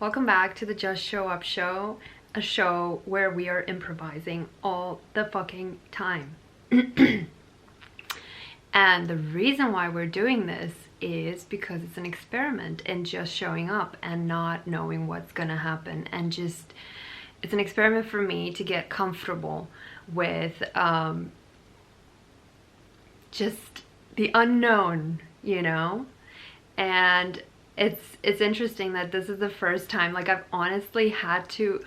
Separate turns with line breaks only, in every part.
Welcome back to the Just Show Up show, a show where we are improvising all the fucking time. And the reason why we're doing this is because it's an experiment in just showing up and not knowing what's gonna happen, and just it's an experiment for me to get comfortable with just the unknown, you know? And it's interesting that this is the first time, like, I've honestly had to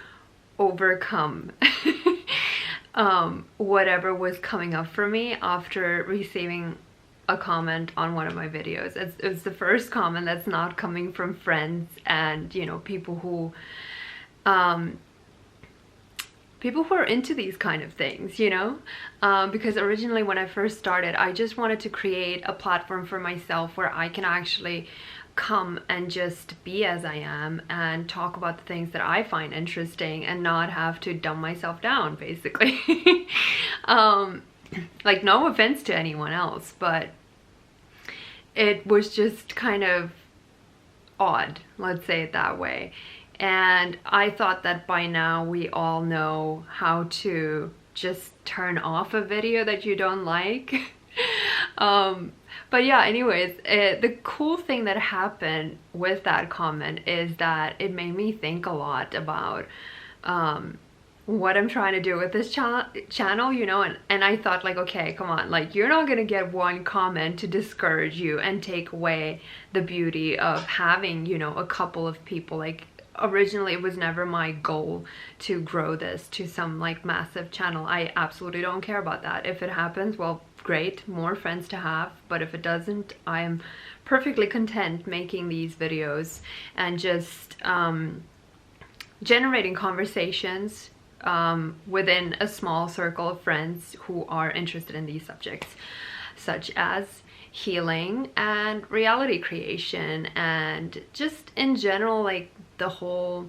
overcome whatever was coming up for me after receiving a comment on one of my videos. It's the first comment that's not coming from friends and, you know, people who are into these kind of things, you know? Because originally when I first started, I just wanted to create a platform for myself where I can actually come and just be as I am and talk about the things that I find interesting and not have to dumb myself down, basically. Like, no offense to anyone else, but it was just kind of odd, let's say it that way. And I thought that by now we all know how to just turn off a video that you don't like. But yeah, anyways, the cool thing that happened with that comment is that it made me think a lot about what I'm trying to do with this channel, you know, and I thought, like, okay, come on, like, you're not gonna get one comment to discourage you and take away the beauty of having, you know, a couple of people. Like, originally it was never my goal to grow this to some like massive channel. I absolutely don't care about that. If it happens, well, great, more friends to have. But if it doesn't, I am perfectly content making these videos and just generating conversations within a small circle of friends who are interested in these subjects, such as healing and reality creation, and just in general, like, the whole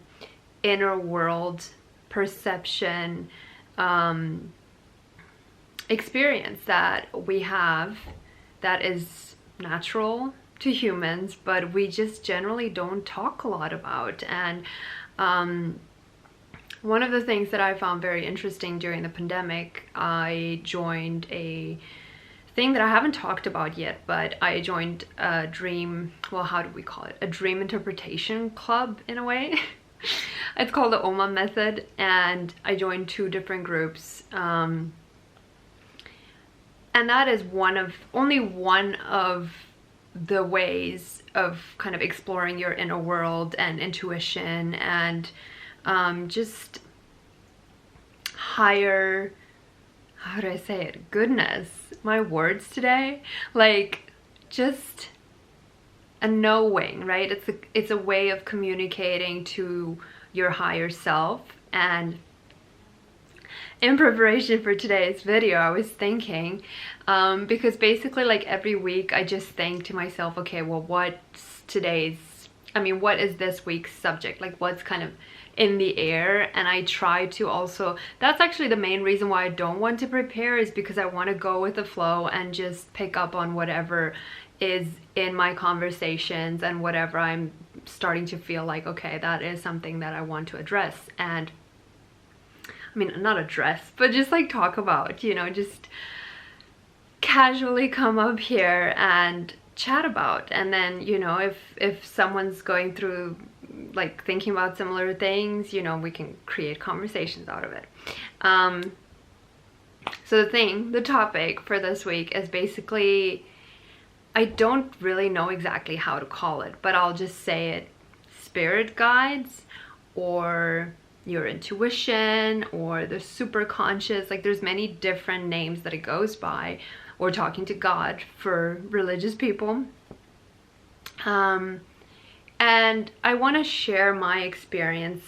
inner world perception experience that we have that is natural to humans, but we just generally don't talk a lot about. And one of the things that I found very interesting during the pandemic, I joined a thing that I haven't talked about yet, but I joined a dream, well, how do we call it? A dream interpretation club, in a way. It's called the OMA method, and I joined 2 different groups. And that is only one of the ways of kind of exploring your inner world and intuition and just higher, how do I say it? Goodness, my words today. Like, just a knowing, right? It's a way of communicating to your higher self. And in preparation for today's video, I was thinking, because basically, like, every week I just think to myself, okay, well, what is this week's subject? Like, what's kind of in the air? And I try to also, that's actually the main reason why I don't want to prepare, is because I want to go with the flow and just pick up on whatever is in my conversations and whatever I'm starting to feel like, okay, that is something that I want to address. And I mean, not address, but just like talk about, you know, just casually come up here and chat about. And then, you know, if someone's going through, like, thinking about similar things, you know, we can create conversations out of it. So the topic for this week is basically, I don't really know exactly how to call it, but I'll just say it, spirit guides, or your intuition, or the super conscious. Like, there's many different names that it goes by, or talking to God for religious people. And I want to share my experience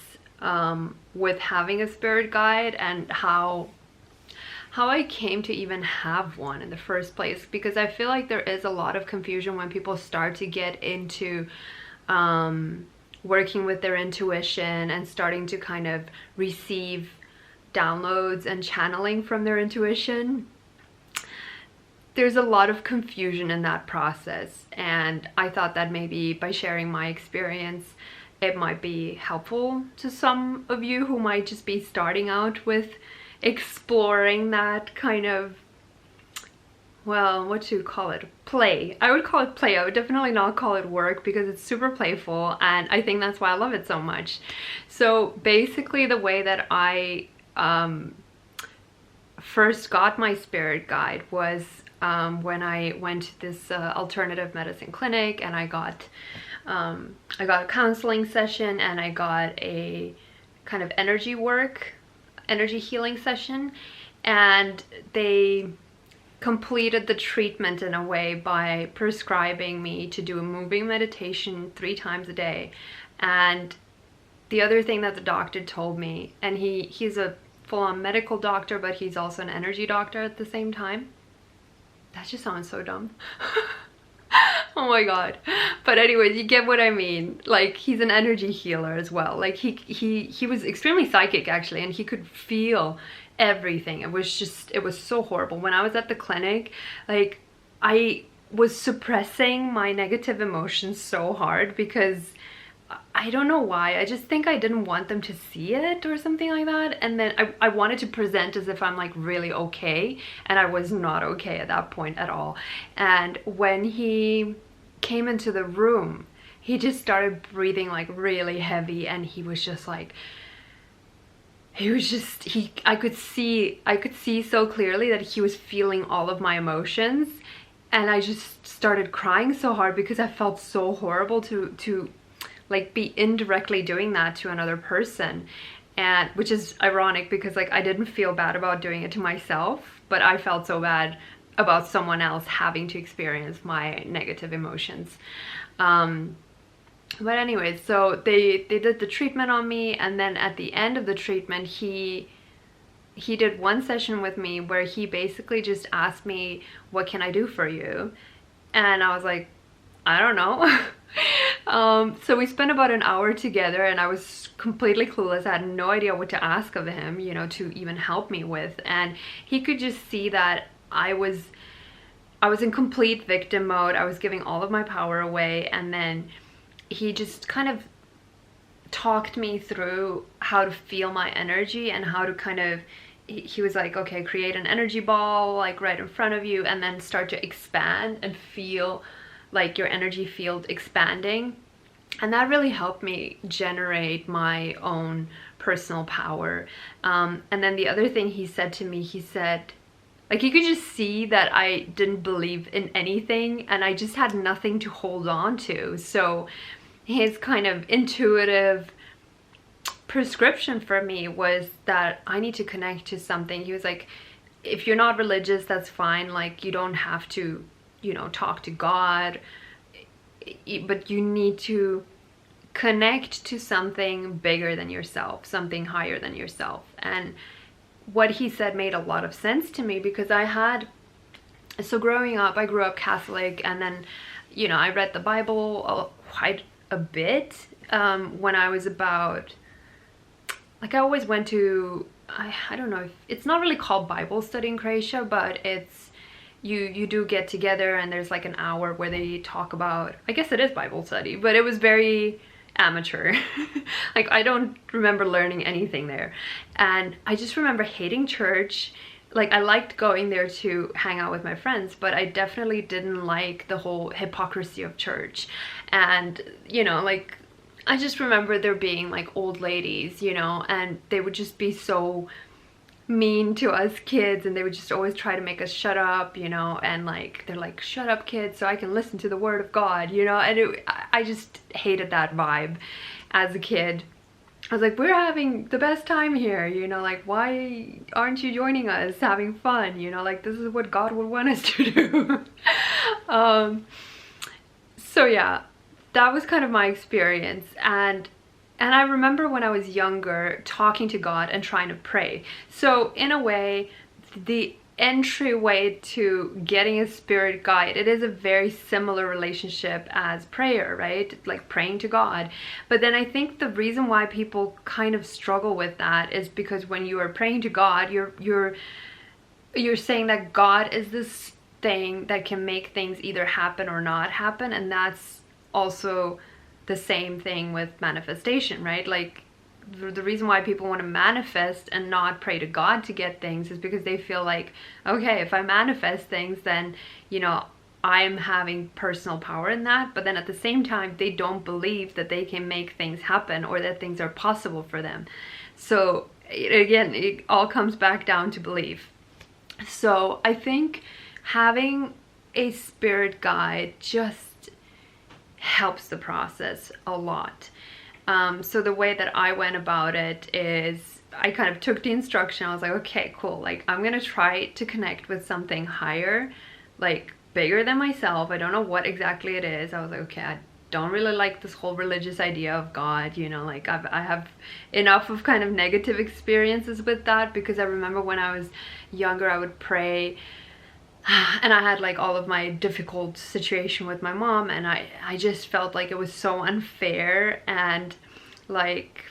with having a spirit guide and how I came to even have one in the first place, because I feel like there is a lot of confusion when people start to get into working with their intuition and starting to kind of receive downloads and channeling from their intuition. There's a lot of confusion in that process, and I thought that maybe by sharing my experience it might be helpful to some of you who might just be starting out with exploring that kind of, well, what to call it? Play. I would call it play. I would definitely not call it work because it's super playful, and I think that's why I love it so much. So basically the way that I first got my spirit guide was when I went to this alternative medicine clinic, and I got a counseling session, and I got a kind of energy healing session, and they completed the treatment in a way by prescribing me to do a moving meditation 3 times a day. And the other thing that the doctor told me, and he's a full-on medical doctor, but he's also an energy doctor at the same time. That just sounds so dumb. Oh my god. But anyways, you get what I mean. Like, he's an energy healer as well. Like, he was extremely psychic actually, and he could feel everything. It was so horrible. When I was at the clinic, like, I was suppressing my negative emotions so hard because I don't know why. I just think I didn't want them to see it or something like that. And then I wanted to present as if I'm like really okay, and I was not okay at that point at all. And when he came into the room, he just started breathing like really heavy, and he was just like, I could see so clearly that he was feeling all of my emotions, and I just started crying so hard because I felt so horrible to like be indirectly doing that to another person. And which is ironic because like I didn't feel bad about doing it to myself, but I felt so bad about someone else having to experience my negative emotions. But anyways, so they did the treatment on me, and then at the end of the treatment, he did one session with me where he basically just asked me, what can I do for you? And I was like, I don't know. So we spent about an hour together, and I was completely clueless. I had no idea what to ask of him, you know, to even help me with. And he could just see that I was in complete victim mode. I was giving all of my power away, and then he just kind of talked me through how to feel my energy and how to kind of, he was like, okay, create an energy ball like right in front of you, and then start to expand and feel like your energy field expanding. And that really helped me generate my own personal power. And then the other thing he said to me, he said, like, you could just see that I didn't believe in anything, and I just had nothing to hold on to. So his kind of intuitive prescription for me was that I need to connect to something. He was like, if you're not religious, that's fine. Like, you don't have to, you know, talk to God, but you need to connect to something bigger than yourself, something higher than yourself. And what he said made a lot of sense to me, because so growing up, I grew up Catholic, and then, you know, I read the Bible quite a bit when I was about, like, I always went to, I don't know if it's not really called Bible study in Croatia, but it's, you do get together, and there's like an hour where they talk about, I guess it is Bible study, but it was very amateur. Like, I don't remember learning anything there, and I just remember hating church. Like, I liked going there to hang out with my friends, but I definitely didn't like the whole hypocrisy of church. And, you know, like, I just remember there being like old ladies, you know, and they would just be so mean to us kids, and they would just always try to make us shut up, you know, and like, they're like, shut up kids so I can listen to the word of God, you know. And I just hated that vibe as a kid. I was like, we're having the best time here, you know, like, why aren't you joining us having fun, you know, like, this is what God would want us to do. So yeah, that was kind of my experience. And I remember when I was younger talking to God and trying to pray. So in a way, the entryway to getting a spirit guide, it is a very similar relationship as prayer, right? Like praying to God. But then I think the reason why people kind of struggle with that is because when you are praying to God, you're saying that God is this thing that can make things either happen or not happen, and that's also the same thing with manifestation, right? Like the reason why people want to manifest and not pray to God to get things is because they feel like, okay, if I manifest things, then, you know, I'm having personal power in that. But then at the same time, they don't believe that they can make things happen or that things are possible for them. So again, it all comes back down to belief. So I think having a spirit guide just helps the process a lot. So the way that I went about it is I kind of took the instruction. I was like, okay, cool. Like, I'm going to try to connect with something higher, like bigger than myself. I don't know what exactly it is. I was like, okay, I don't really like this whole religious idea of God, you know, like I have enough of kind of negative experiences with that, because I remember when I was younger, I would pray and I had like all of my difficult situation with my mom, and I just felt like it was so unfair, and like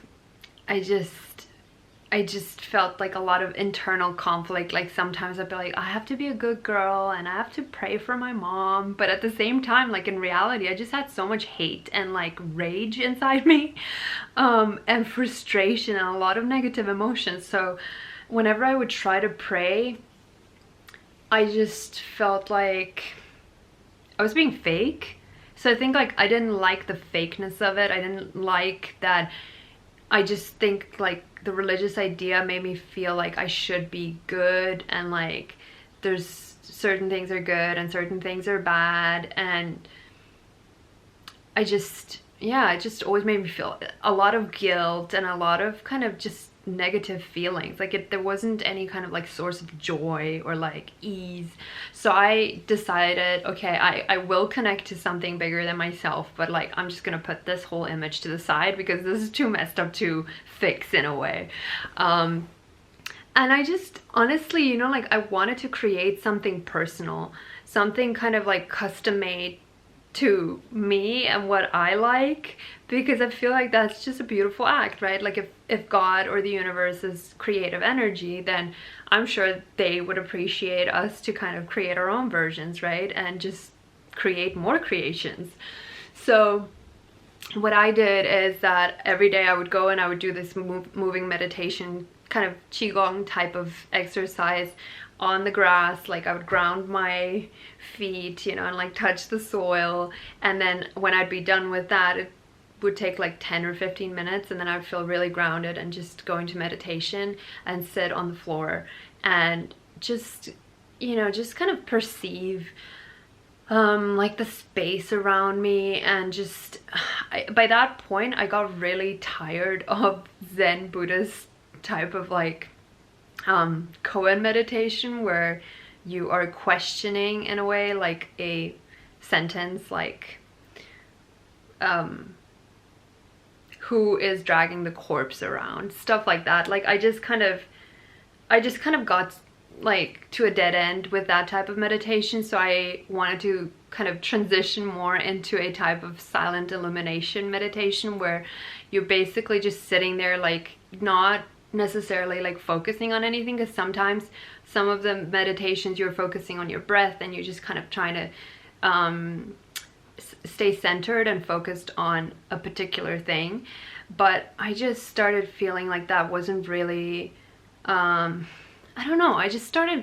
I just felt like a lot of internal conflict. Like sometimes I'd be like, I have to be a good girl and I have to pray for my mom, but at the same time, like in reality, I just had so much hate and like rage inside me, and frustration and a lot of negative emotions. So whenever I would try to pray, I just felt like I was being fake. So I think like I didn't like the fakeness of it. I didn't like that. I just think like the religious idea made me feel like I should be good, and like there's certain things are good and certain things are bad, and I just, yeah, it just always made me feel a lot of guilt and a lot of kind of just negative feelings. Like there wasn't any kind of like source of joy or like ease. So I decided, okay, I will connect to something bigger than myself, but like I'm just gonna put this whole image to the side because this is too messed up to fix in a way. And I just honestly, you know, like I wanted to create something personal, something kind of like custom made to me and what I like, because I feel like that's just a beautiful act, right? Like if God or the universe is creative energy, then I'm sure they would appreciate us to kind of create our own versions, right? And just create more creations. So what I did is that every day I would go and I would do this moving meditation, kind of qigong type of exercise on the grass. Like I would ground my feet, you know, and like touch the soil, and then when I'd be done with that, it would take like 10 or 15 minutes, and then I'd feel really grounded and just go into meditation and sit on the floor and just, you know, just kind of perceive like the space around me. And just by that point I got really tired of Zen Buddhist type of like koan meditation, where you are questioning in a way, like a sentence like who is dragging the corpse around, stuff like that. Like I just kind of got like to a dead end with that type of meditation. So I wanted to kind of transition more into a type of silent illumination meditation, where you're basically just sitting there, like not necessarily like focusing on anything, because sometimes some of the meditations you're focusing on your breath and you're just kind of trying to stay centered and focused on a particular thing. But I just started feeling like that wasn't really I don't know, I just started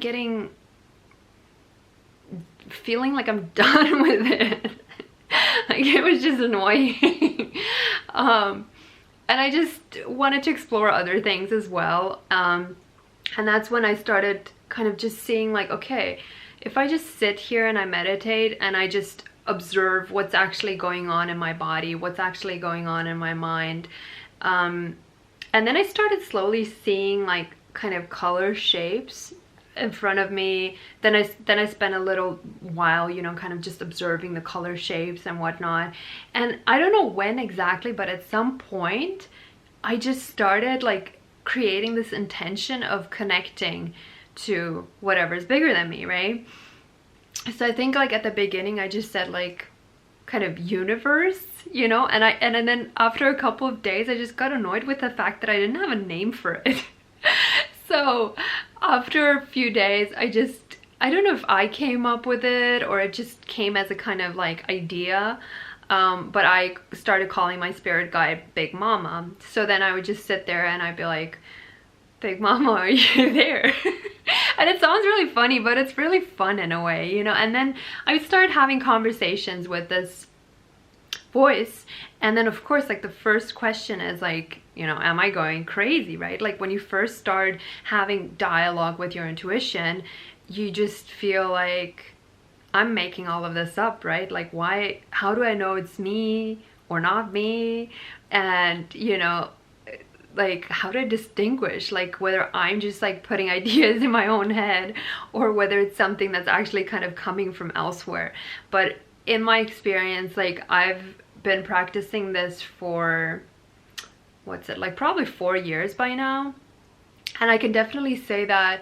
feeling like I'm done with it. Like it was just annoying. And I just wanted to explore other things as well. And that's when I started kind of just seeing like, okay, if I just sit here and I meditate and I just observe what's actually going on in my body, what's actually going on in my mind. And then I started slowly seeing like kind of color shapes in front of me. Then I spent a little while, you know, kind of just observing the color shapes and whatnot. And I don't know when exactly, but at some point I just started like creating this intention of connecting to whatever's bigger than me, right? So I think like at the beginning I just said like kind of universe, you know, and then after a couple of days I just got annoyed with the fact that I didn't have a name for it. So after a few days I don't know if I came up with it or it just came as a kind of like idea. But I started calling my spirit guide Big Mama. So then I would just sit there and I'd be like, Big Mama, are you there? And it sounds really funny, but it's really fun in a way, you know. And then I started having conversations with this voice, and then of course, like, the first question is like, you know, am I going crazy, right? Like, when you first start having dialogue with your intuition, you just feel like, I'm making all of this up, right? Like, why, how do I know it's me or not me? And, you know, like, how do I distinguish, like, whether I'm just like putting ideas in my own head or whether it's something that's actually kind of coming from elsewhere. But in my experience, like, I've been practicing this for, what's it, like, probably 4 years by now, and I can definitely say that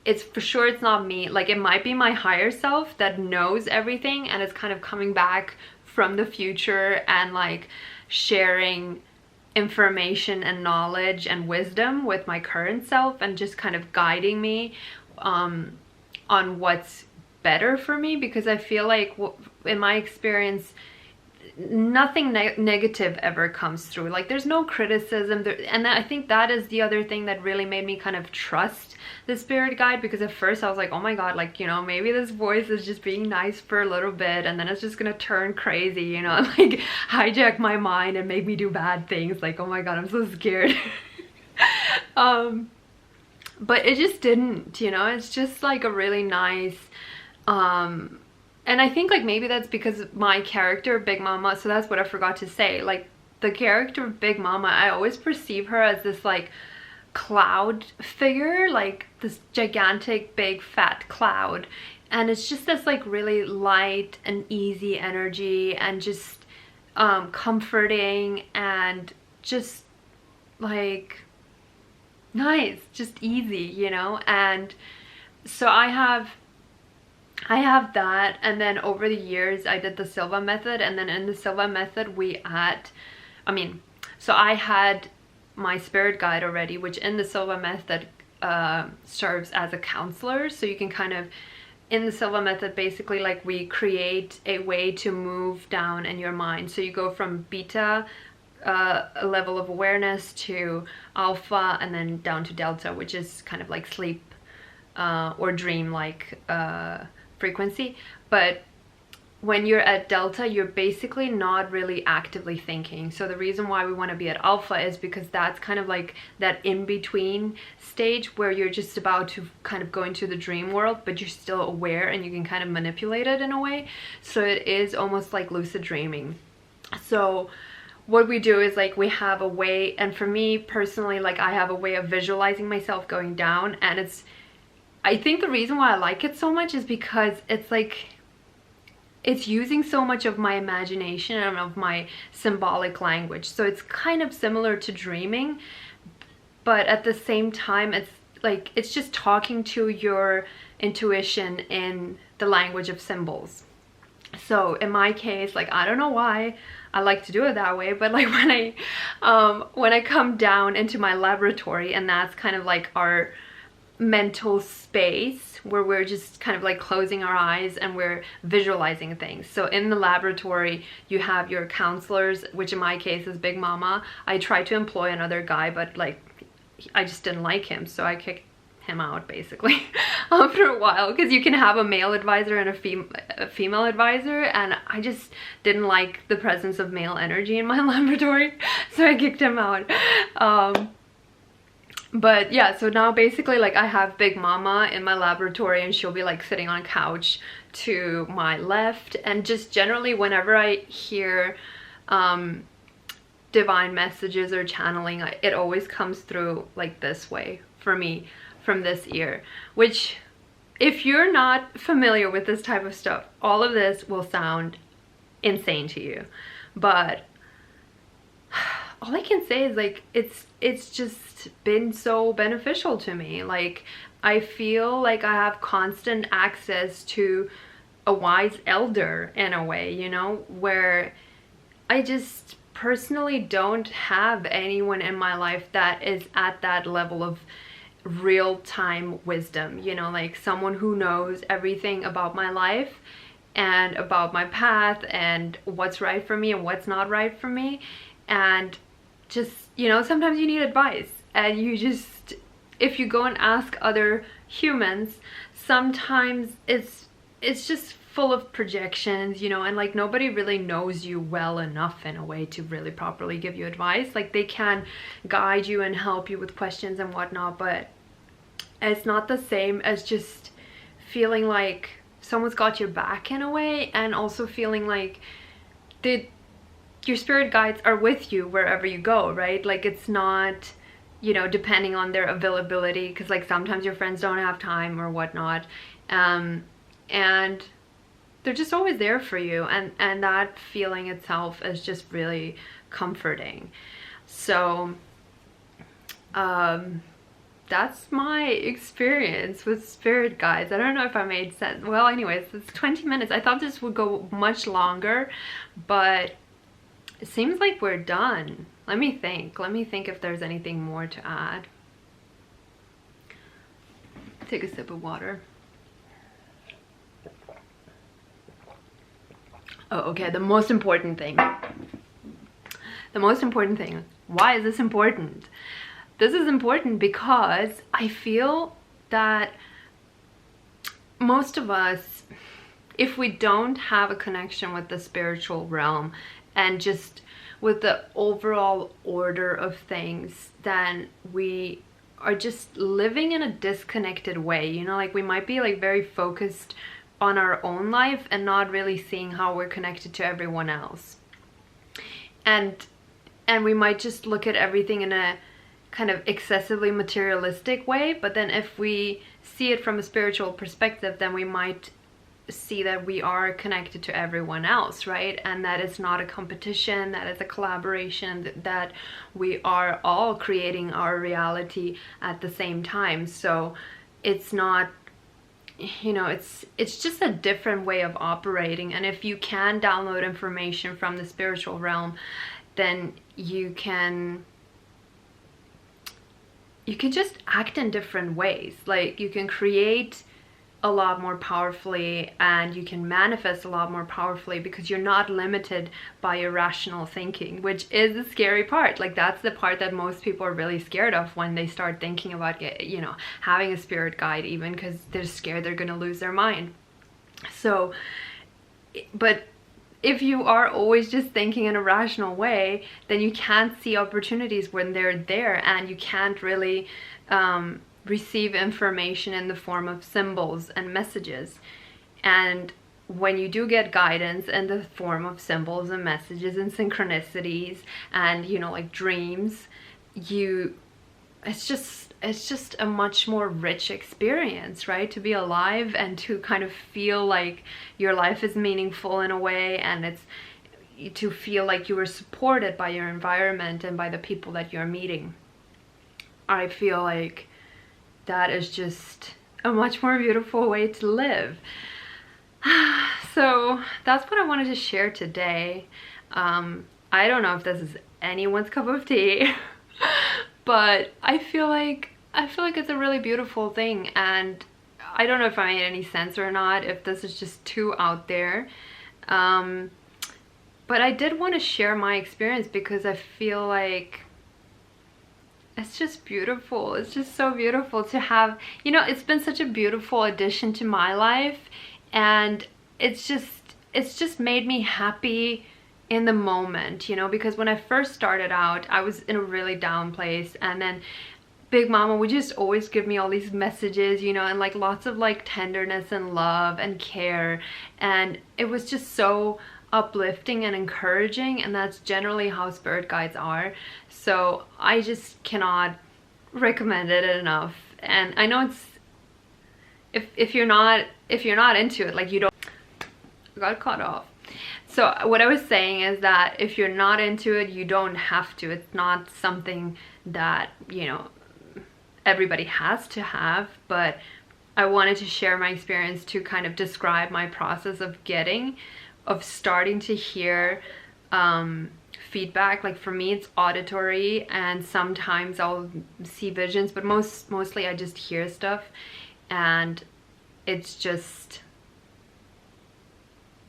it's for sure, it's not me. Like, it might be my higher self that knows everything and is kind of coming back from the future and like sharing information and knowledge and wisdom with my current self and just kind of guiding me on what's better for me, because I feel like in my experience, nothing negative ever comes through. Like, there's no criticism there, and I think that is the other thing that really made me kind of trust the spirit guide, because at first I was like, oh my god, like, you know, maybe this voice is just being nice for a little bit and then it's just gonna turn crazy, you know, and like hijack my mind and make me do bad things. Like, oh my god, I'm so scared. But it just didn't, you know. It's just like a really nice and I think, like, maybe that's because my character, Big Mama, so that's what I forgot to say. Like, the character of Big Mama, I always perceive her as this, like, cloud figure, like this gigantic, big, fat cloud. And it's just this, like, really light and easy energy and just comforting and just, like, nice, just easy, you know? And so I have that, and then over the years I did the Silva method, and then in the Silva method so I had my spirit guide already, which in the Silva method serves as a counselor. So you can kind of, in the Silva method, basically, like, we create a way to move down in your mind. So you go from beta, a level of awareness, to alpha, and then down to delta, which is kind of like sleep or dream like frequency. But when you're at delta, you're basically not really actively thinking. So the reason why we want to be at alpha is because that's kind of like that in-between stage where you're just about to kind of go into the dream world, but you're still aware and you can kind of manipulate it in a way. So it is almost like lucid dreaming. So what we do is, like, we have a way, and for me personally, like, I have a way of visualizing myself going down, and I think the reason why I like it so much is because it's like, it's using so much of my imagination and of my symbolic language. So it's kind of similar to dreaming, but at the same time, it's like, it's just talking to your intuition in the language of symbols. So in my case, like, I don't know why I like to do it that way, but like when I come down into my laboratory, and that's kind of like our mental space where we're just kind of like closing our eyes and we're visualizing things. So in the laboratory, you have your counselors, which in my case is Big Mama. I tried to employ another guy, but like I just didn't like him, so I kicked him out basically after a while, because you can have a male advisor and a female advisor, and I just didn't like the presence of male energy in my laboratory, so I kicked him out. But yeah, so now basically, like, I have Big Mama in my laboratory, and she'll be like sitting on a couch to my left, and just generally whenever I hear divine messages or channeling, it always comes through like this way for me, from this ear. Which, if you're not familiar with this type of stuff, all of this will sound insane to you, but all I can say is, like, it's just been so beneficial to me. Like, I feel like I have constant access to a wise elder in a way, you know, where I just personally don't have anyone in my life that is at that level of real-time wisdom, you know, like someone who knows everything about my life and about my path and what's right for me and what's not right for me. And just, you know, sometimes you need advice, and you just, if you go and ask other humans, sometimes it's just full of projections, you know, and like nobody really knows you well enough in a way to really properly give you advice. Like they can guide you and help you with questions and whatnot, but it's not the same as just feeling like someone's got your back in a way, and also feeling like your spirit guides are with you wherever you go, right? Like it's not, you know, depending on their availability, because like sometimes your friends don't have time or whatnot, and they're just always there for you, and that feeling itself is just really comforting. So that's my experience with spirit guides. I don't know if I made sense. Well, anyways, it's 20 minutes. I thought this would go much longer, but it seems like we're done. Let me think if there's anything more to add. Take a sip of water. Oh, okay, the most important thing. Why is this important? This is important because I feel that most of us, if we don't have a connection with the spiritual realm and just with the overall order of things, then we are just living in a disconnected way, you know, like we might be like very focused on our own life and not really seeing how we're connected to everyone else. And we might just look at everything in a kind of excessively materialistic way, but then if we see it from a spiritual perspective, then we might see that we are connected to everyone else, right? And that it's not a competition, that it's a collaboration, that we are all creating our reality at the same time. So it's not, you know, it's just a different way of operating. And if you can download information from the spiritual realm, then you can just act in different ways. Like you can create a lot more powerfully, and you can manifest a lot more powerfully, because you're not limited by irrational thinking, which is the scary part. Like that's the part that most people are really scared of when they start thinking about you know, having a spirit guide, even because they're scared they're gonna lose their mind. So, but if you are always just thinking in a rational way, then you can't see opportunities when they're there, and you can't really receive information in the form of symbols and messages. And when you do get guidance in the form of symbols and messages and synchronicities and, you know, like dreams, it's just a much more rich experience, right? To be alive and to kind of feel like your life is meaningful in a way, and it's to feel like you were supported by your environment and by the people that you're meeting. I feel like that is just a much more beautiful way to live. So that's what I wanted to share today. I don't know if this is anyone's cup of tea, but I feel like it's a really beautiful thing, and I don't know if I made any sense or not, if this is just too out there. But I did want to share my experience because I feel like it's just beautiful. It's just so beautiful to have, you know, it's been such a beautiful addition to my life, and it's just made me happy in the moment, you know, because when I first started out, I was in a really down place, and then Big Mama would just always give me all these messages, you know, and like lots of like tenderness and love and care, and it was just so uplifting and encouraging, and that's generally how spirit guides are. So I just cannot recommend it enough. And I know it's, if you're not into it, like you don't, I got cut off. So what I was saying is that if you're not into it, you don't have to. It's not something that, you know, everybody has to have, but I wanted to share my experience to kind of describe my process of starting to hear feedback. Like for me, it's auditory, and sometimes I'll see visions, but mostly I just hear stuff, and it's just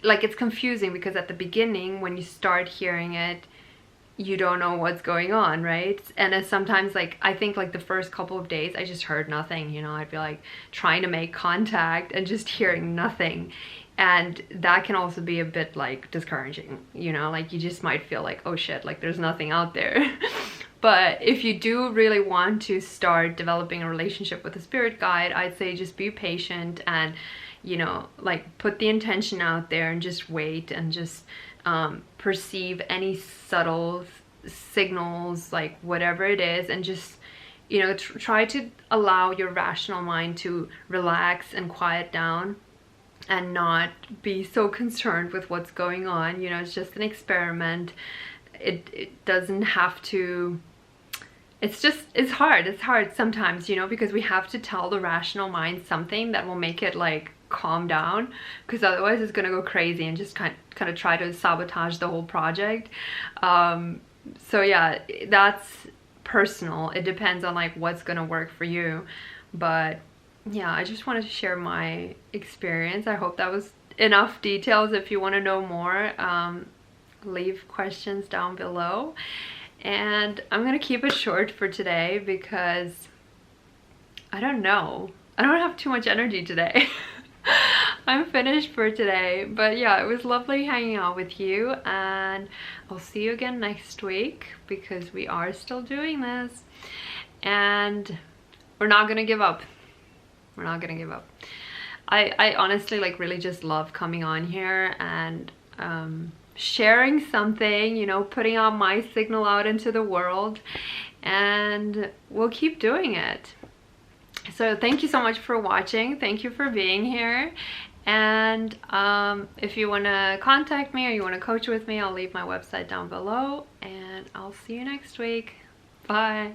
like it's confusing because at the beginning when you start hearing it, you don't know what's going on, right? And it's sometimes like, I think like the first couple of days I just heard nothing, you know. I'd be like trying to make contact and just hearing nothing, and that can also be a bit like discouraging, you know, like you just might feel like, oh shit, like there's nothing out there. But if you do really want to start developing a relationship with a spirit guide, I'd say just be patient and, you know, like put the intention out there and just wait and just perceive any subtle signals, like whatever it is, and just, you know, try to allow your rational mind to relax and quiet down and not be so concerned with what's going on. You know, it's just an experiment. It doesn't have to, it's hard sometimes, you know, because we have to tell the rational mind something that will make it like calm down, because otherwise it's gonna go crazy and just kind of try to sabotage the whole project. So yeah, that's personal. It depends on like what's gonna work for you. But yeah, I just wanted to share my experience. I hope that was enough details. If you want to know more, leave questions down below. And I'm gonna keep it short for today because I don't know, I don't have too much energy today. I'm finished for today. But yeah, it was lovely hanging out with you, and I'll see you again next week because we are still doing this and we're not gonna give up. We're not gonna give up. I honestly like really just love coming on here and sharing something, you know, putting out my signal out into the world, and we'll keep doing it. So thank you so much for watching. Thank you for being here. And if you want to contact me or you want to coach with me, I'll leave my website down below, and I'll see you next week. Bye.